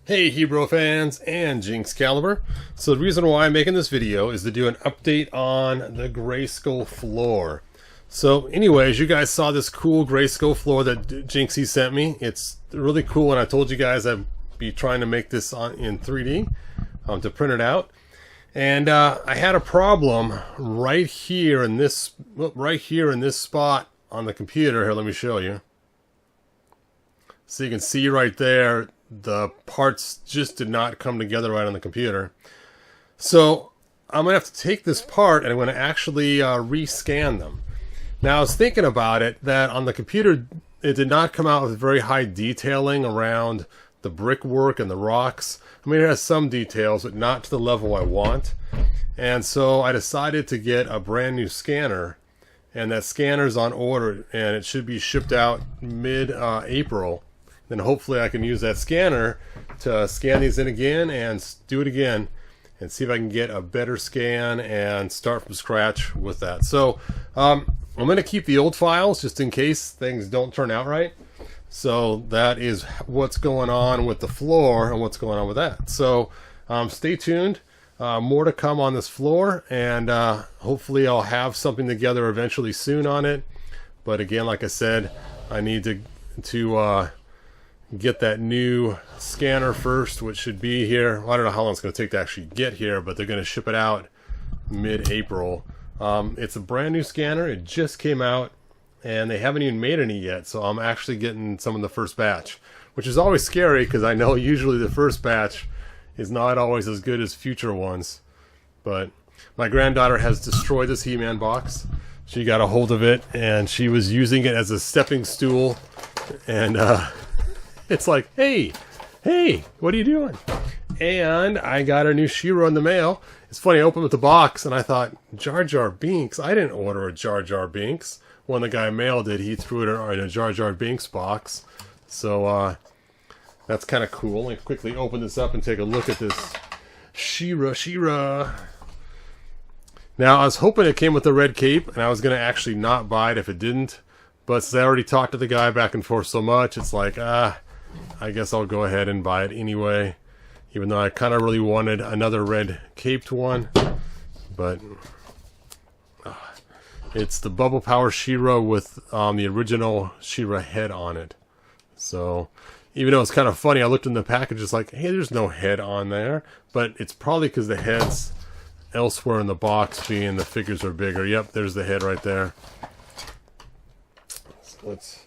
Hey Hebrew fans and Jinx Caliber. So the reason why I'm making this video is to do an update on the Grayskull floor. So anyways, you guys saw this cool Grayskull floor that Jinxie sent me. It's really cool, and I told you guys I'd be trying to make this in 3D to print it out. And I had a problem right here in this spot on the computer. Here, let me show you. So you can see right there, the parts just did not come together right on the computer. So I'm going to have to take this part and I'm going to actually rescan them. Now I was thinking about it, that on the computer it did not come out with very high detailing around the brickwork and the rocks. I mean, it has some details, but not to the level I want. And so I decided to get a brand new scanner, and that scanner's on order and it should be shipped out mid-April. Then hopefully I can use that scanner to scan these in again and do it again and see if I can get a better scan and start from scratch with that. So I'm going to keep the old files just in case things don't turn out right. So that is what's going on with the floor and what's going on with that. So stay tuned. More to come on this floor, and hopefully I'll have something together eventually soon on it. But again, like I said, I need to get that new scanner first, which should be here. Well, I don't know how long it's going to take to actually get here, but they're going to ship it out mid-April. It's a brand new scanner. It just came out, and they haven't even made any yet, so I'm actually getting some of the first batch, which is always scary because I know usually the first batch is not always as good as future ones. But my granddaughter has destroyed this He-Man box. She got a hold of it, and she was using it as a stepping stool, and it's like, hey, what are you doing? And I got a new She-Ra in the mail. It's funny, I opened up the box and I thought, Jar Jar Binks? I didn't order a Jar Jar Binks. When the guy mailed it, he threw it in a Jar Jar Binks box. So that's kind of cool. Let me quickly open this up and take a look at this She-Ra. Now, I was hoping it came with the red cape, and I was going to actually not buy it if it didn't. But since I already talked to the guy back and forth so much, it's like, I guess I'll go ahead and buy it anyway. Even though I kind of really wanted another red caped one. But it's the Bubble Power She-Ra with the original She-Ra head on it. So even though it's kind of funny, I looked in the package, it's like, hey, there's no head on there. But it's probably because the head's elsewhere in the box, being the figures are bigger. Yep, there's the head right there. So let's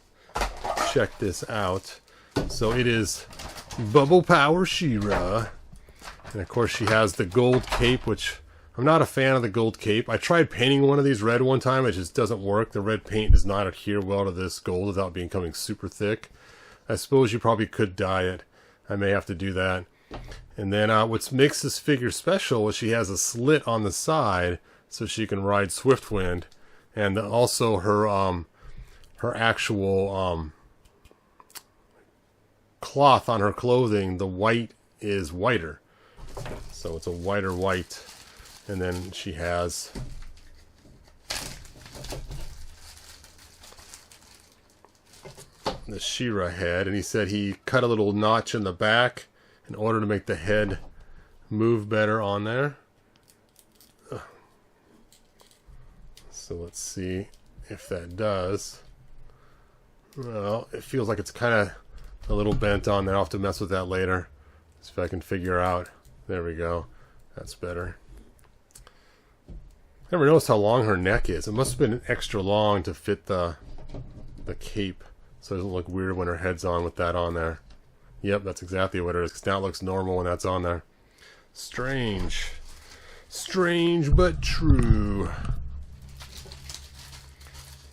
check this out. So it is Bubble Power She-Ra. And of course she has the gold cape, which I'm not a fan of the gold cape. I tried painting one of these red one time. It just doesn't work. The red paint does not adhere well to this gold without becoming super thick. I suppose you probably could dye it. I may have to do that. And then what makes this figure special is she has a slit on the side so she can ride Swiftwind. And also her actual cloth on her clothing, the white is whiter. So it's a whiter white. And then she has the She-Ra head, and he said he cut a little notch in the back in order to make the head move better on there. So let's see if that does. Well, it feels like it's kind of a little bent on there. I'll have to mess with that later. See if I can figure out. There we go. That's better. Never noticed how long her neck is. It must have been extra long to fit the cape, so it doesn't look weird when her head's on with that on there. Yep, that's exactly what it is, because now it looks normal when that's on there. Strange. Strange but true.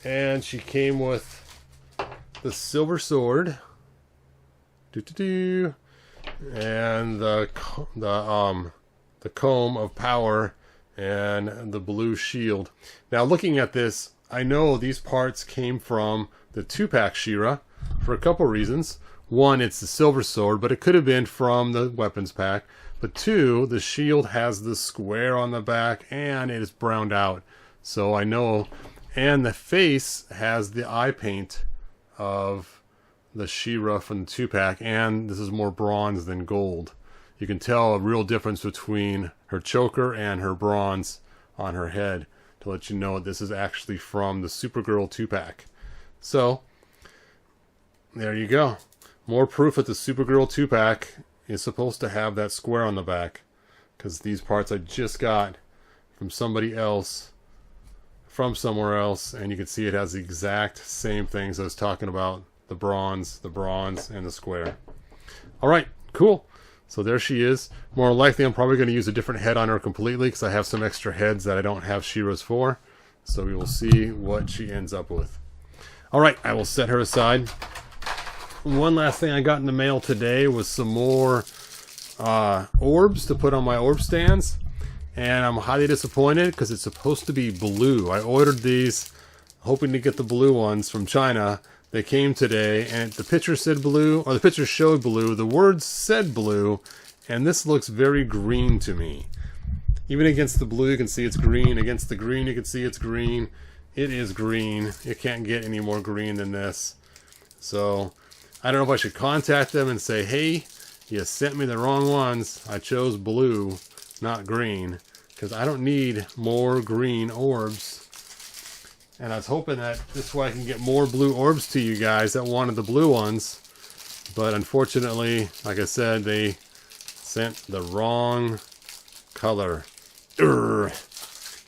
And she came with the silver sword. And the comb of power and the blue shield. Now looking at this, I know these parts came from the 2-pack She-Ra for a couple reasons. One, it's the silver sword, but it could have been from the weapons pack. But two, the shield has the square on the back and it is browned out. So I know, and the face has the eye paint of the She-Ra from the 2-pack, and this is more bronze than gold. You can tell a real difference between her choker and her bronze on her head to let you know this is actually from the Supergirl 2-pack. So, there you go. More proof that the Supergirl 2-pack is supposed to have that square on the back, because these parts I just got from somebody else, from somewhere else, and you can see it has the exact same things I was talking about, the bronze, and the square. Alright, cool. So there she is. More likely I'm probably going to use a different head on her completely, because I have some extra heads that I don't have She-Ra's for. So we will see what she ends up with. Alright, I will set her aside. One last thing I got in the mail today was some more orbs to put on my orb stands. And I'm highly disappointed because it's supposed to be blue. I ordered these hoping to get the blue ones from China. They came today and the picture said blue, or the picture showed blue. The words said blue, and this looks very green to me. Even against the blue, you can see it's green. Against the green, you can see it's green. It is green. You can't get any more green than this. So, I don't know if I should contact them and say, hey, you sent me the wrong ones. I chose blue, not green, because I don't need more green orbs. And I was hoping that this way I can get more blue orbs to you guys that wanted the blue ones. But unfortunately, like I said, they sent the wrong color.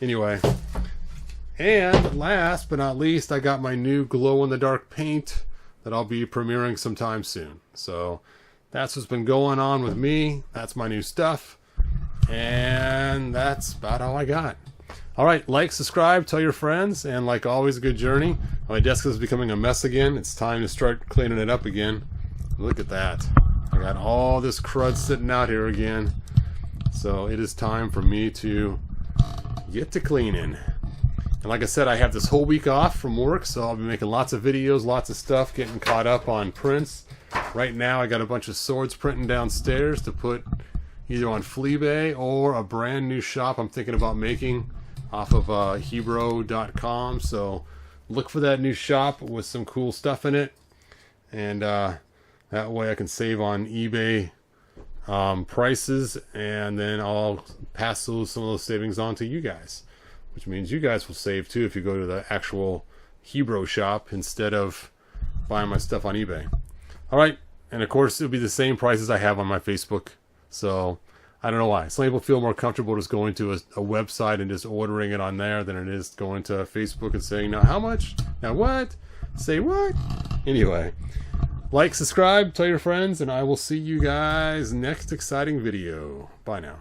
Anyway. And last but not least, I got my new glow-in-the-dark paint that I'll be premiering sometime soon. So that's what's been going on with me. That's my new stuff. And that's about all I got. Alright, like, subscribe, tell your friends, and like always, a good journey. My desk is becoming a mess again. It's time to start cleaning it up again. Look at that. I got all this crud sitting out here again. So it is time for me to get to cleaning. And like I said, I have this whole week off from work, so I'll be making lots of videos, lots of stuff, getting caught up on prints. Right now, I got a bunch of swords printing downstairs to put either on Fleabay or a brand new shop I'm thinking about making off of Hebrew.com. So look for that new shop with some cool stuff in it, and that way I can save on eBay prices, and then I'll pass some of those savings on to you guys, which means you guys will save too if you go to the actual Hebrew shop instead of buying my stuff on eBay. Alright, and of course it'll be the same prices I have on my Facebook. So I don't know why. Some people feel more comfortable just going to a website and just ordering it on there than it is going to Facebook and saying, now how much? Now what? Say what? Anyway, like, subscribe, tell your friends, and I will see you guys next exciting video. Bye now.